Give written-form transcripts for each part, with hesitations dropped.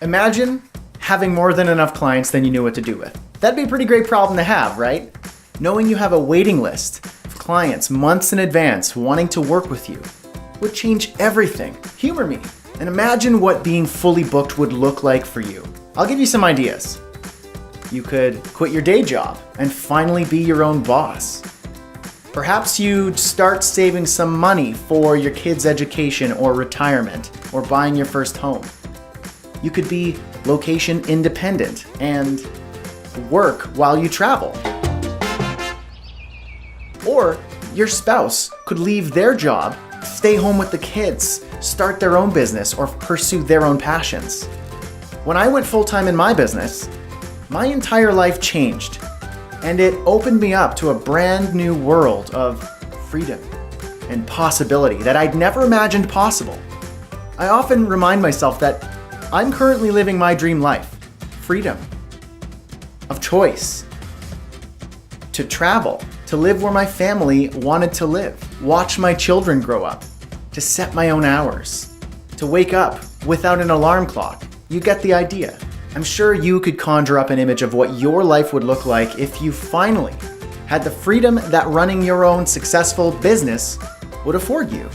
Imagine having more than enough clients than you knew what to do with. That'd be a pretty great problem to have, right? Knowing you have a waiting list of clients months in advance wanting to work with you would change everything. Humor me and imagine what being fully booked would look like for you. I'll give you some ideas. You could quit your day job and finally be your own boss. Perhaps you'd start saving some money for your kids' education or retirement or buying your first home. You could be location independent and work while you travel. Or your spouse could leave their job, stay home with the kids, start their own business, or pursue their own passions. When I went full-time in my business, my entire life changed, and it opened me up to a brand new world of freedom and possibility that I'd never imagined possible. I often remind myself that I'm currently living my dream life. Freedom of choice. To travel, to live where my family wanted to live, watch my children grow up, to set my own hours, to wake up without an alarm clock. You get the idea. I'm sure you could conjure up an image of what your life would look like if you finally had the freedom that running your own successful business would afford you.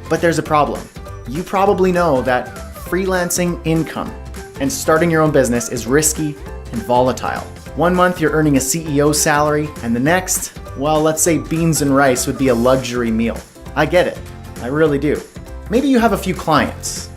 But there's a problem. You probably know that freelancing income and starting your own business is risky and volatile. 1 month you're earning a CEO salary, and the next, well, let's say beans and rice would be a luxury meal. I get it. I really do. Maybe you have a few clients,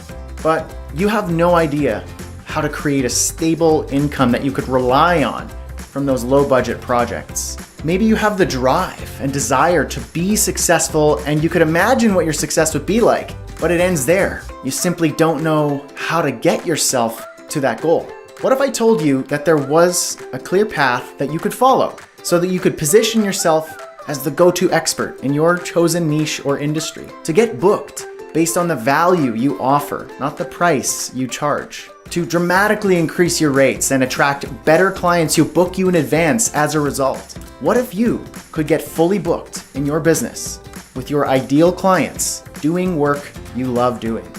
but you have no idea how to create a stable income that you could rely on from those low-budget projects. Maybe you have the drive and desire to be successful, and you could imagine what your success would be like, but it ends there. You simply don't know how to get yourself to that goal. What if I told you that there was a clear path that you could follow so that you could position yourself as the go-to expert in your chosen niche or industry, to get booked based on the value you offer, not the price you charge, to dramatically increase your rates and attract better clients who book you in advance as a result? What if you could get fully booked in your business with your ideal clients, doing work you love doing,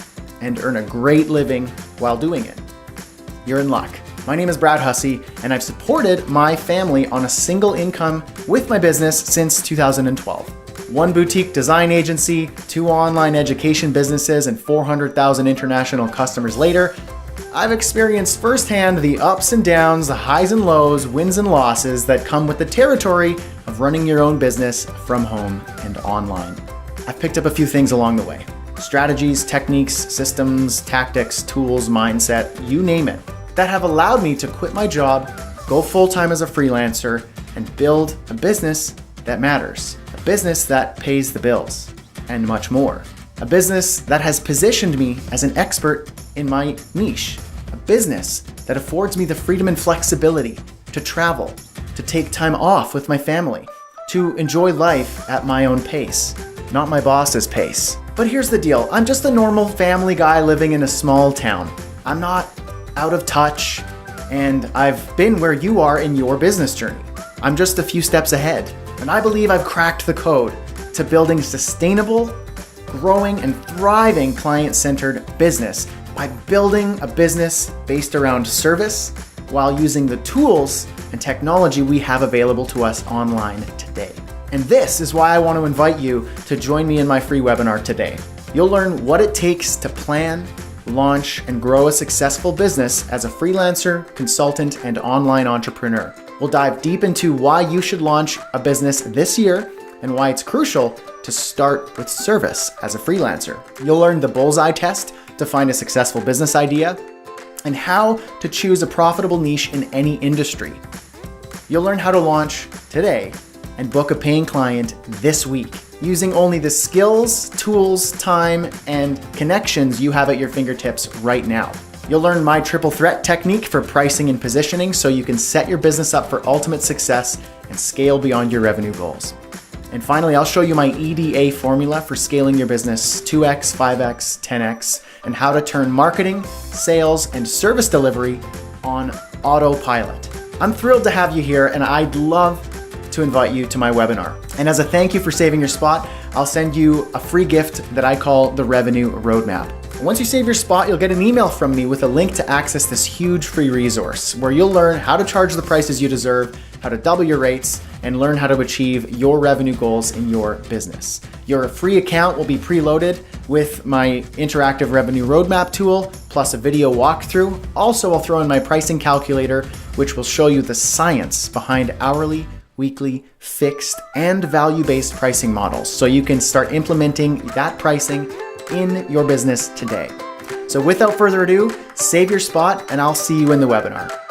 and earn a great living while doing it? You're in luck. My name is Brad Hussey, and I've supported my family on a single income with my business since 2012. 1 boutique design agency, 2 online education businesses, and 400,000 international customers later, I've experienced firsthand the ups and downs, the highs and lows, wins and losses that come with the territory of running your own business from home and online. I've picked up a few things along the way. Strategies, techniques, systems, tactics, tools, mindset, you name it, that have allowed me to quit my job, go full-time as a freelancer, and build a business that matters. A business that pays the bills, and much more. A business that has positioned me as an expert in my niche. A business that affords me the freedom and flexibility to travel, to take time off with my family, to enjoy life at my own pace, not my boss's pace. But here's the deal. I'm just a normal family guy living in a small town. I'm not out of touch, and I've been where you are in your business journey. I'm just a few steps ahead, and I believe I've cracked the code to building sustainable, growing, and thriving client-centered business by building a business based around service while using the tools and technology we have available to us online today. And this is why I want to invite you to join me in my free webinar today. You'll learn what it takes to plan, launch, and grow a successful business as a freelancer, consultant, and online entrepreneur. We'll dive deep into why you should launch a business this year and why it's crucial to start with service as a freelancer. You'll learn the bullseye test to find a successful business idea and how to choose a profitable niche in any industry. You'll learn how to launch today and book a paying client this week using only the skills, tools, time, and connections you have at your fingertips right now. You'll learn my triple threat technique for pricing and positioning so you can set your business up for ultimate success and scale beyond your revenue goals. And finally, I'll show you my EDA formula for scaling your business 2x, 5x, 10x, and how to turn marketing, sales, and service delivery on autopilot. I'm thrilled to have you here, and I'd love to invite you to my webinar. And as a thank you for saving your spot, I'll send you a free gift that I call the Revenue Roadmap. Once you save your spot, you'll get an email from me with a link to access this huge free resource where you'll learn how to charge the prices you deserve, how to double your rates, and learn how to achieve your revenue goals in your business. Your free account will be preloaded with my interactive revenue roadmap tool, plus a video walkthrough. Also, I'll throw in my pricing calculator, which will show you the science behind hourly, weekly, fixed, and value-based pricing models, so you can start implementing that pricing in your business today. So without further ado, save your spot and I'll see you in the webinar.